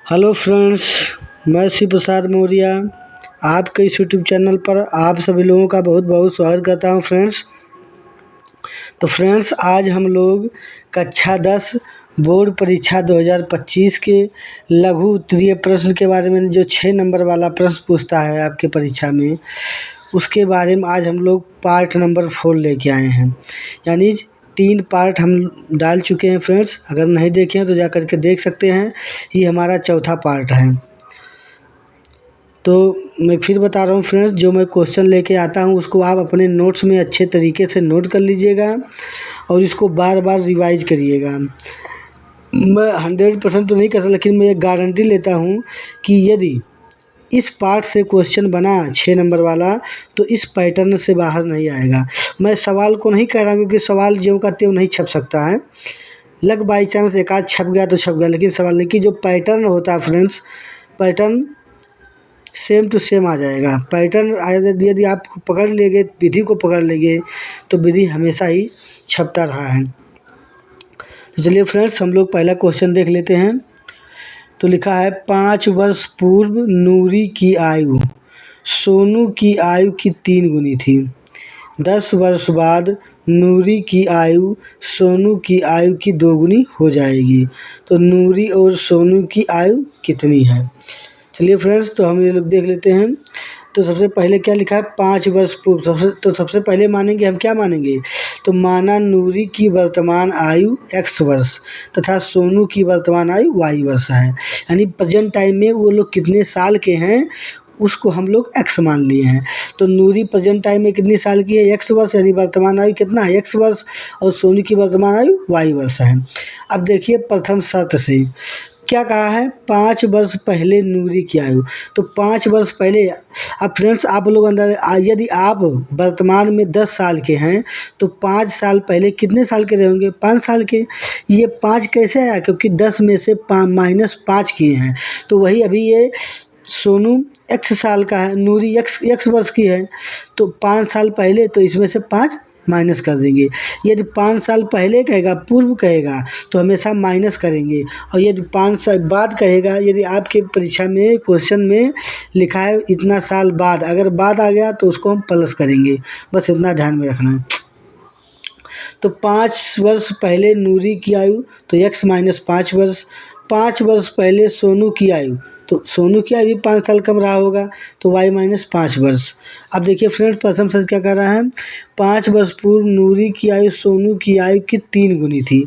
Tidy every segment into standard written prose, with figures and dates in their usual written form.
Hello friends, मैं शिव प्रसाद मौर्य आपके इस यूट्यूब चैनल पर आप सभी लोगों का बहुत बहुत स्वागत करता हूं फ्रेंड्स। तो फ्रेंड्स, आज हम लोग कक्षा 10 बोर्ड परीक्षा 2025 के लघु उत्तरीय प्रश्न के बारे में, जो 6 नंबर वाला प्रश्न पूछता है आपके परीक्षा में, उसके बारे में आज हम लोग पार्ट नंबर 4 लेके आए हैं। यानी 3 पार्ट हम डाल चुके हैं फ्रेंड्स। अगर नहीं देखे हैं तो जा कर के देख सकते हैं। ये हमारा चौथा पार्ट है। तो मैं फिर बता रहा हूँ फ्रेंड्स, जो मैं क्वेश्चन लेके आता हूँ उसको आप अपने नोट्स में अच्छे तरीके से नोट कर लीजिएगा और इसको बार बार रिवाइज करिएगा। मैं 100% तो नहीं कर सकता, लेकिन मैं एक गारंटी लेता हूँ कि यदि इस पार्ट से क्वेश्चन बना 6 नंबर वाला तो इस पैटर्न से बाहर नहीं आएगा। मैं सवाल को नहीं कह रहा हूँ, क्योंकि सवाल ज्यों का त्यों नहीं छप सकता है। लग बाई चांस एक आध छप गया तो छप गया, लेकिन सवाल की जो पैटर्न होता है friends, pattern same to same आ जाएगा। पैटर्न यदि आप पकड़ लेंगे, विधि को पकड़ लेंगे, तो विधि हमेशा ही छपता रहा है। तो चलिए फ्रेंड्स, हम लोग पहला क्वेश्चन देख लेते हैं। तो लिखा है 5 वर्ष पूर्व नूरी की आयु सोनू की आयु की 3 गुनी थी। 10 वर्ष बाद नूरी की आयु सोनू की आयु की 2 गुनी हो जाएगी। तो नूरी और सोनू की आयु कितनी है? चलिए फ्रेंड्स, तो हम ये लोग देख लेते हैं। तो सबसे पहले क्या लिखा है? 5 वर्ष पूर्व। सबसे पहले मानेंगे हम, क्या मानेंगे? तो माना नूरी की वर्तमान आयु x वर्ष तथा सोनू की वर्तमान आयु y वर्ष है। यानी प्रेजेंट टाइम में वो लोग कितने साल के हैं उसको हम लोग x मान लिए हैं। तो नूरी प्रेजेंट टाइम में कितनी साल की है? x वर्ष, यानी वर्तमान आयु कितना है? x वर्ष। और सोनू की वर्तमान आयु y वर्ष है। अब देखिए प्रथम शर्त से क्या कहा है? 5 वर्ष पहले नूरी की आयु। तो 5 वर्ष पहले, अब फ्रेंड्स आप लोग अंदर, यदि आप वर्तमान में 10 साल के हैं तो 5 साल पहले कितने साल के रहेंगे? 5 साल के। ये 5 कैसे आया? क्योंकि 10 में से -5 किए हैं। तो वही अभी ये सोनू x साल का है, नूरी x वर्ष की है। तो 5 साल पहले, तो इसमें से 5 माइनस कर देंगे। यदि 5 साल पहले कहेगा, पूर्व कहेगा, तो हमेशा माइनस करेंगे। और यदि 5 साल बाद कहेगा, यदि आपके परीक्षा में क्वेश्चन में लिखा है इतना साल बाद, अगर बाद आ गया तो उसको हम प्लस करेंगे। बस इतना ध्यान में रखना है। तो 5 वर्ष पहले नूरी की आयु, तो x - 5 वर्ष। 5 वर्ष पहले सोनू की आयु, तो सोनू की आयु भी 5 साल कम रहा होगा, तो y - 5 वर्ष। अब देखिए फ्रेंड्स, प्रथम शर्त क्या कर रहा है? 5 वर्ष पूर्व नूरी की आयु सोनू की आयु की 3 गुनी थी।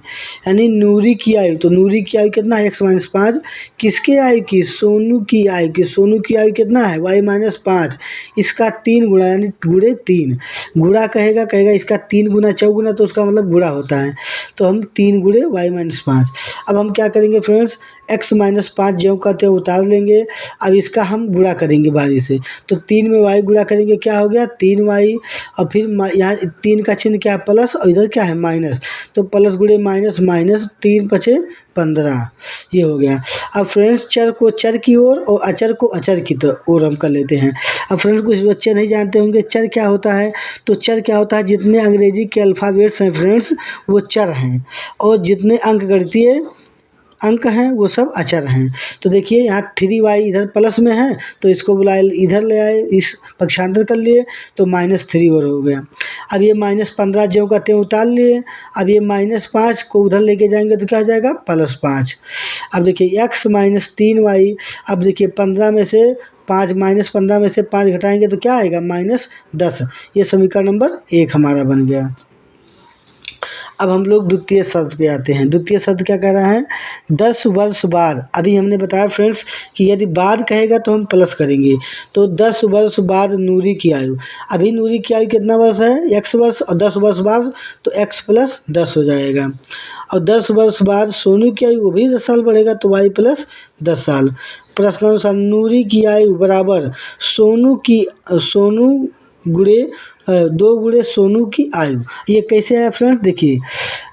यानी नूरी की आयु, तो नूरी की आयु कितना है? x - 5। किसके आयु की? सोनू की आयु की। सोनू की आयु कितना है? y - 5। इसका 3 गुना, यानी गुणे 3। गुणा कहेगा इसका 3 गुना चौगुना, तो उसका मतलब गुणा होता है। तो हम 3 गुणे y - 5। अब हम क्या करेंगे फ्रेंड्स? x - 5 ज्यों का त्यों उतार लेंगे। अब इसका हम गुणा करेंगे बारी से। तो 3 में y गुणा करेंगे, क्या हो गया? 3y। और फिर यहाँ 3 का चिन्ह क्या है? प्लस, और इधर क्या है? माइनस। तो प्लस गुणे माइनस, माइनस 3 × 5 = 15। ये हो गया। अब फ्रेंड्स, चर को चर की ओर और अचर को अचर की ओर हम कर लेते हैं। अब फ्रेंड्स, कुछ बच्चे नहीं जानते होंगे चर क्या होता है। तो चर क्या होता है? जितने अंग्रेजी के अल्फ़ाबेट्स हैं फ्रेंड्स, वो चर हैं। और जितने अंकगणितीय अंक हैं वो सब अचर हैं। तो देखिए यहाँ 3y इधर प्लस में है, तो इसको बुलाए इधर ले आए, इस पक्षांतर कर लिए, तो -3 और हो गया। अब ये -15 ज्यों का त्यों उतार लिए। अब ये -5 को उधर लेके जाएंगे तो क्या हो जाएगा? +5। अब देखिए x - 3y। अब देखिए 15 में से 5 -15 में से 5 घटाएंगे तो क्या आएगा? -10। ये समीकरण नंबर 1 हमारा बन गया। अब हम लोग द्वितीय शर्त पे आते हैं। द्वितीय शर्त क्या कह रहा है? 10 वर्ष बाद। अभी हमने बताया फ्रेंड्स कि यदि बाद कहेगा तो हम प्लस करेंगे। तो 10 वर्ष बाद नूरी की आयु। अभी नूरी की आयु कितना वर्ष है? x वर्ष। और 10 वर्ष बाद तो x + 10 हो जाएगा। और 10 वर्ष बाद सोनू की आयु, वो भी 10 साल बढ़ेगा, तो y + 10 साल। प्रश्नानुसार नूरी की आयु बराबर सोनू गुणे 2 गुणे सोनू की आयु। ये कैसे है फ्रेंड्स? देखिए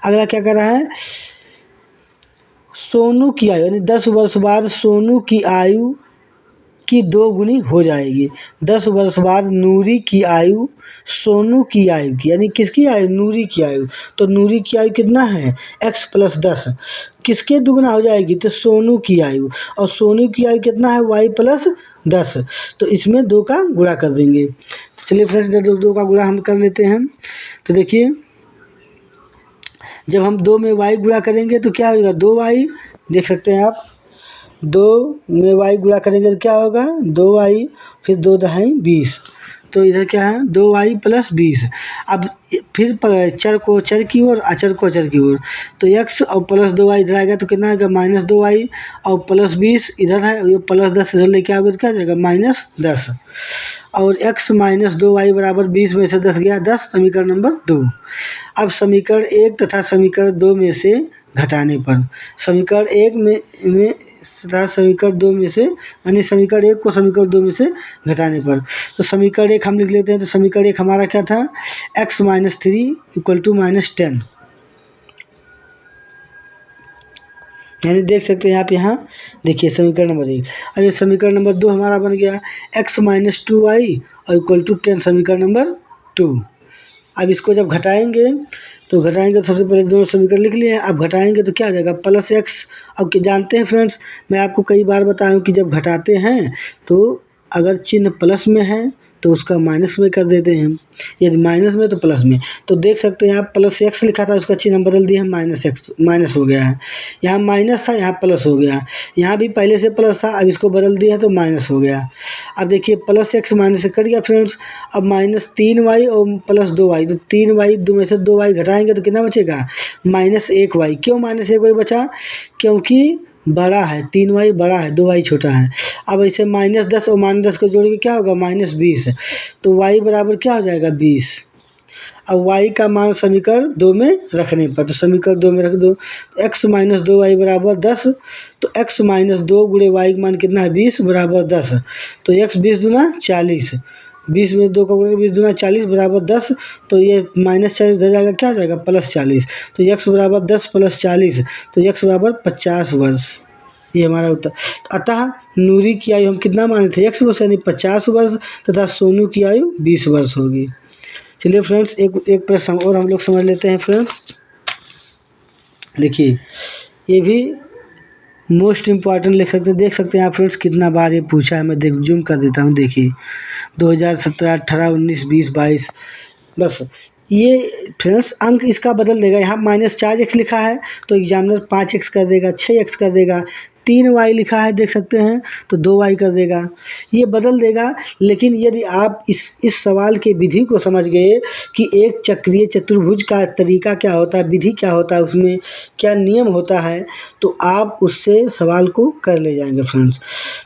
अगला क्या कर रहा है? सोनू की आयु, यानी 10 वर्ष बाद सोनू की आयु की 2 गुनी हो जाएगी। 10 वर्ष बाद नूरी की आयु सोनू की आयु की, यानी किसकी आयु? नूरी की आयु। तो नूरी की आयु कितना है? x plus 10। किसके दुगुना हो जाएगी? तो सोनू की आयु। और सोनू की आयु कितना है? y plus 10। तो इसमें 2 का गुणा कर देंगे। तो चलिए फ्रेंड्स, 2 का गुणा हम कर लेते हैं। तो देखिए, जब हम 2 में y गुणा करेंगे तो क्या होगा? 2y। देख सकते हैं आप, 2 में y गुणा करेंगे तो क्या होगा? 2y, फिर 2 दहाई 20। तो इधर क्या है? 2y plus 20। अब फिर चर को चर की ओर, अचर को अचर की ओर। तो x और प्लस 2y इधर आएगा तो कितना आएगा? Minus 2y। और प्लस 20 इधर है, ये प्लस 10 इधर लेके आओगे तो क्या जाएगा? माइनस 10। और x माइनस 2y बराबर 20 में से 10 गया 10, समीकरण नंबर 2। अब समीकरण 1 तथा समीकरण 2 में से घटाने पर, समीकरण 1 में तथा समीकरण 2 में से, यानी समीकरण 1 को समीकरण 2 में से घटाने पर, तो समीकरण 1 हम लिख लेते हैं। तो समीकरण 1 हमारा क्या था? x minus 3 equal to minus 10। यानी देख सकते हैं आप यहाँ, देखिए समीकरण नंबर 1। अब ये समीकरण नंबर 2 हमारा बन गया x माइनस 2y और इक्वल टू 10, समीकरण नंबर 2। अब इसको जब घटाएंगे तो सबसे पहले दोनों समीकरण लिख लिए हैं। अब घटाएंगे तो क्या आ जाएगा? Plus x। अब जानते हैं फ्रेंड्स, मैं आपको कई बार बताया हूँ कि जब घटाते हैं तो अगर चिन्ह प्लस में है तो उसका माइनस में कर देते हैं, यदि माइनस में तो प्लस में। तो देख सकते हैं आप, प्लस x लिखा था, उसका चिन्ह हम बदल दिए हैं, माइनस x, माइनस हो गया है। यहाँ माइनस था, यहाँ प्लस हो गया। यहाँ भी पहले से प्लस था, अब इसको बदल दिया तो माइनस हो गया। अब देखिए, प्लस x माइनस से कट गया फ्रेंड्स। अब माइनस 3y और प्लस 2y, तो 3y, 2 में से 2y घटाएंगे तो कितना बचेगा? Minus 1y। क्यों माइनस 1y बचा? क्योंकि बड़ा है, 3y बड़ा है, 2y छोटा है। अब ऐसे माइनस 10 और माइनस 10 को जोड़ के क्या होगा? माइनस 20। तो y बराबर क्या हो जाएगा? 20। अब y का मान समीकरण 2 में रखने पर, तो समीकरण 2 में रख दो। x माइनस 2y बराबर 10। तो x माइनस 2 गुणे y का मान कितना है? 20 बराबर 10। तो x 20 दूना 40, 20 में 2 का गुणे 20 दूना 40 बराबर 10। तो ये माइनस 40 इधर जाएगा, क्या हो जाएगा? प्लस 40। तो x बराबर 10 प्लस 40, तो x बराबर 50 वर्ष। ये हमारा उत्तर। अतः नूरी की आयु हम कितना माने थे? x वर्ष, यानी 50 वर्ष, तथा सोनू की आयु 20 वर्ष होगी। चलिए फ्रेंड्स, एक प्रश्न और हम लोग समझ लेते हैं फ्रेंड्स। देखिए, ये भी मोस्ट इम्पॉर्टेंट लिख सकते हैं। देख सकते हैं आप फ्रेंड्स, कितना बार ये पूछा है। मैं जूम कर देता हूँ। देखिए, 2017, 18, 19, 20, 22, बस ये फ्रेंड्स अंक इसका बदल देगा। यहाँ माइनस 4x लिखा है तो एग्जामिनर 5x कर देगा, 6x कर देगा। 3y लिखा है, देख सकते हैं, तो 2y कर देगा। ये बदल देगा। लेकिन यदि आप इस सवाल के विधि को समझ गए कि एक चक्रीय चतुर्भुज का तरीका क्या होता है, विधि क्या होता है, उसमें क्या नियम होता है, तो आप उससे सवाल को कर ले जाएंगे फ्रेंड्स।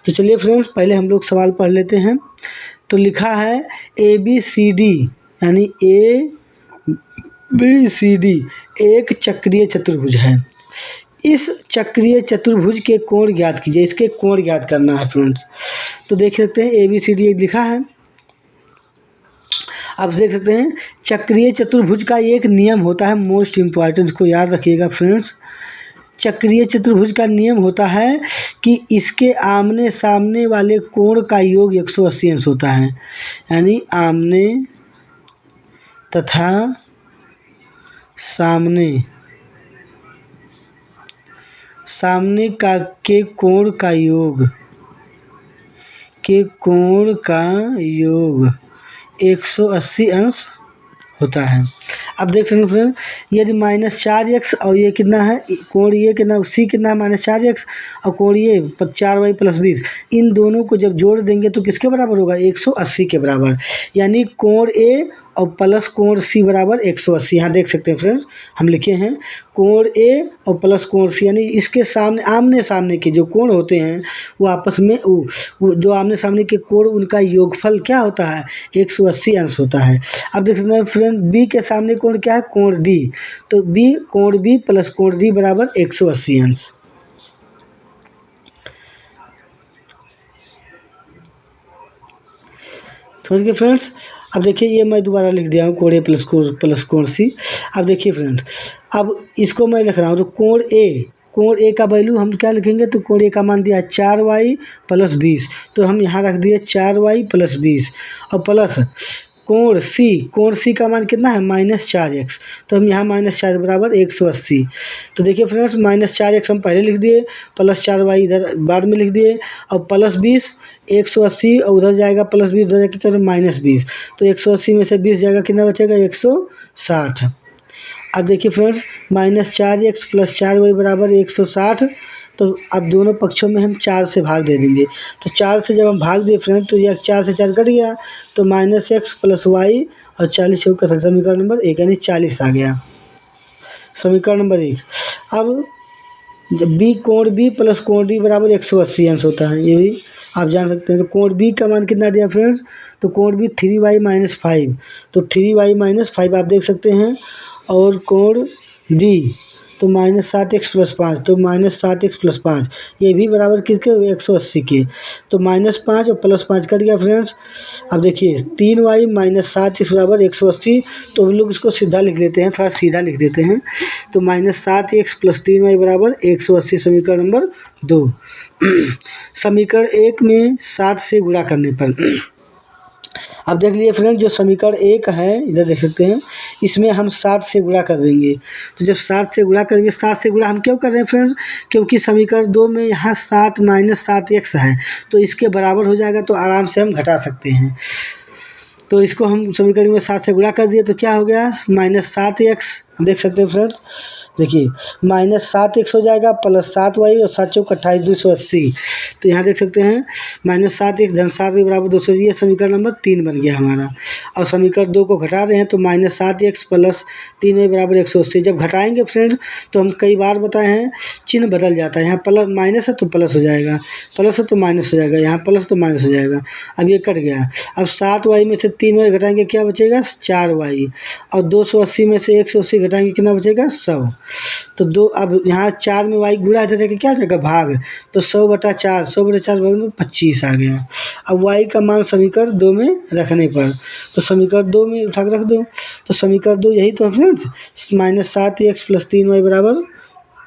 तो चलिए फ्रेंड्स, पहले हम लोग सवाल पढ़ लेते हैं। तो लिखा है ABCD, यानी ABCD एक चक्रीय चतुर्भुज है। इस चक्रीय चतुर्भुज के कोण ज्ञात कीजिए। इसके कोण ज्ञात करना है फ्रेंड्स। तो देख सकते हैं ABCD एक लिखा है। आप देख सकते हैं, चक्रीय चतुर्भुज का एक नियम होता है, मोस्ट इम्पॉर्टेंट, इसको याद रखिएगा फ्रेंड्स। चक्रीय चतुर्भुज का नियम होता है कि इसके आमने सामने वाले कोण का योग 180 अंश होता है। यानी आमने तथा सामने का के कोण का योग 180 अंश होता है। अब देख सकते हैं, यदि माइनस 4x और ये कितना है कोण, ये कितना C कितना है? माइनस 4x, और कोण ये 4y प्लस 20, इन दोनों को जब जोड़ देंगे तो किसके बराबर होगा? 180 के बराबर। यानी कोण A और प्लस कोण C बराबर 180। यहाँ देख सकते हैं फ्रेंड्स, हम लिखे हैं कोण A और प्लस कोण C, यानी इसके सामने आमने सामने के जो कोण होते हैं वो आपस में वो जो आमने सामने के कोण, उनका योगफल क्या होता है? 180 अंश होता है। अब देख सकते हैं फ्रेंड, B के सामने कोण क्या है? कोण D। तो कोण B प्लस कोण D बराबर 180 अंश। समझ गए फ्रेंड्स। अब देखिए, ये मैं दोबारा लिख दिया हूँ, कोण A प्लस कोण C। अब देखिए फ्रेंड, अब इसको मैं लिख रहा हूँ, तो कोण A कोण ए का वैल्यू हम क्या लिखेंगे, तो कोण ए का मान दिया है 4y + 20, तो हम यहाँ रख दिए 4y + 20 और प्लस कोण सी का मान कितना है -4x, तो हम यहाँ -4 बराबर 180। तो देखिए फ्रेंड्स -4x हम पहले लिख दिए, +4y इधर बाद में लिख दिए और +20 180 और उधर जाएगा +20 उधर जाके क्या -20, तो 180 में से 20 जाएगा कितना बचेगा 160। अब देखिए फ्रेंड्स -4x + 4y बराबर 160, तो अब दोनों पक्षों में हम 4 से भाग दे देंगे। तो 4 से जब हम भाग दिए फ्रेंड तो यह 4 से 4 कट गया, तो -x + y और 40 का समीकरण नंबर 1 यानी 40 आ गया समीकरण नंबर 1। अब जब b कोण b + कोण d बराबर 180 अंश होता है, ये भी आप जान सकते हैं। तो कोण b का मान कितना दिया फ्रेंड्स, तो कोण b 3y - 5, तो 3y - 5 आप देख सकते हैं, और कोण d तो -7x + 5, तो -7x + 5 ये भी बराबर किसके 180 के, तो -5 और +5 कट गया फ्रेंड्स। अब देखिए 3y - 7x बराबर 180, तो हम लोग इसको सीधा लिख लेते हैं, थोड़ा सीधा लिख देते हैं। तो -7x + 3y बराबर 180 समीकरण नंबर 2। समीकरण 1 में 7 से गुणा करने पर अब देख लीजिए फ्रेंड, जो समीकरण 1 है इधर देख सकते हैं, इसमें हम 7 से गुणा कर देंगे। तो जब 7 से गुणा करेंगे, 7 से गुणा हम क्यों कर रहे हैं फ्रेंड, क्योंकि समीकरण 2 में यहाँ 7 - 7x है, तो इसके बराबर हो जाएगा, तो आराम से हम घटा सकते हैं। तो इसको हम समीकरण में 7 से गुणा कर दिए, तो क्या हो गया -7x, देख सकते हैं फ्रेंड्स, देखिए -7x हो जाएगा +7y और 7 चौक 28 280, तो यहाँ देख सकते हैं -7x धन 7y बराबर 200, ये समीकरण नंबर 3 बन गया हमारा। और समीकरण 2 को घटा रहे हैं, तो -7x + 3y बराबर 180। जब घटाएंगे फ्रेंड्स तो हम कई बार बताए हैं चिन्ह बदल जाता है, यहाँ प्लस माइनस है तो प्लस हो जाएगा, प्लस है तो माइनस हो जाएगा, यहाँ प्लस तो माइनस हो जाएगा। अब ये कट गया। अब 7y में से 3y घटाएंगे क्या बचेगा 4y, और 280 में से 180 घटाएंगे कितना बचेगा 100। तो अब यहाँ 4 में y गुणा है तो क्या हो जाएगा भाग, तो 100/4, 100/4 भाग में 25 आ गया। अब y का मान समीकरण 2 में रखने पर, तो समीकरण 2 में उठा के रख दो, तो समीकरण 2 यही तो है फ्रेंड्स, -7x + 3y बराबर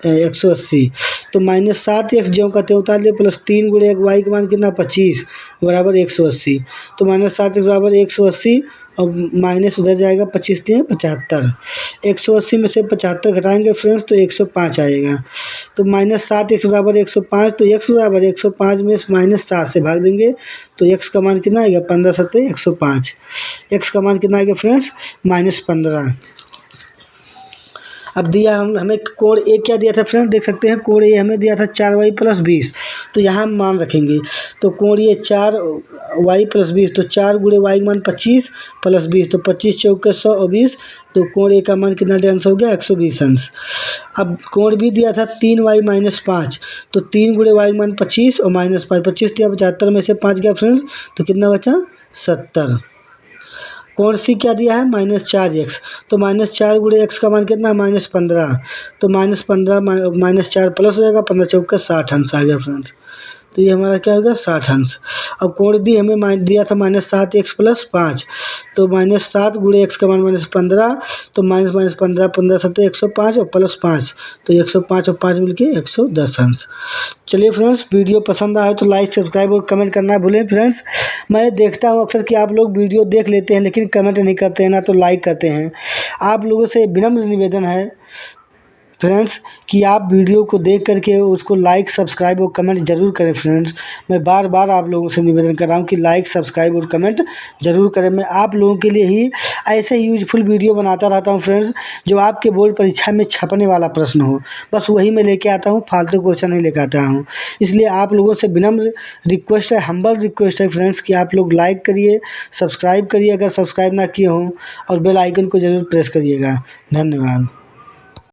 180। तो -7x जो का त्यों उतार दिया, +3 × y का मान कितना 25 बराबर 180। तो -7x बराबर 180 और माइनस उधर जाएगा 25 × 75, 180 में से 75 घटाएंगे फ्रेंड्स तो 105 आएगा। तो -7x बराबर 105, तो x बराबर 105 में -7 से भाग देंगे, तो x का मान कितना आएगा 15 × 7 = 105। x का मान कितना आएगा फ्रेंड्स -15। अब दिया हमें कोण ए क्या दिया था फ्रेंड, देख सकते हैं कोण ए हमें दिया था 4y + 20, तो यहाँ हम मान रखेंगे। तो कोण ये 4y + 20, तो 4 × y का मान 25 + 20, तो 25 चौके 100 और 20, तो कोण ए का मान कितना अंश हो गया 120 अंश। अब कोण बी दिया था 3y - 5, तो 3 × y का मान 25 और -5, 25 × 75 में से 5 गया फ्रेंड्स, तो कितना बचा 70। कोण सी क्या दिया है -4x, तो -4 × x का मान कितना -15, तो -15 -4 प्लस हो जाएगा, 15 चौके 60 अंश आ गया फ्रेंड्स। तो ये हमारा क्या होगा 60 अंश। और कोण डी हमें दिया था -7x + 5, तो -7 × x का मान -15, तो -15 15 7 105 और +5, तो 105 और 5 मिलके 110 अंश। चलिए फ्रेंड्स, वीडियो पसंद आए तो लाइक सब्सक्राइब और कमेंट करना भूलें फ्रेंड्स। मैं देखता हूँ अक्सर कि आप लोग वीडियो देख लेते हैं लेकिन कमेंट नहीं करते हैं, ना तो लाइक करते हैं। आप लोगों से विनम्र निवेदन है फ्रेंड्स कि आप वीडियो को देख करके उसको लाइक सब्सक्राइब और कमेंट ज़रूर करें फ्रेंड्स। मैं बार बार आप लोगों से निवेदन कर रहा हूँ कि लाइक सब्सक्राइब और कमेंट ज़रूर करें। मैं आप लोगों के लिए ही ऐसे यूजफुल वीडियो बनाता रहता हूँ फ्रेंड्स, जो आपके बोर्ड परीक्षा में छपने वाला प्रश्न हो, बस वही मैं लेके आता हूँ, फालतू क्वेश्चन नहीं लेकर आता हूँ। इसलिए आप लोगों से विनम्र रिक्वेस्ट है, हम्बल रिक्वेस्ट है फ्रेंड्स कि आप लोग लाइक करिए, सब्सक्राइब करिए अगर सब्सक्राइब ना किए हों, और बेल आइकन को ज़रूर प्रेस करिएगा। धन्यवाद।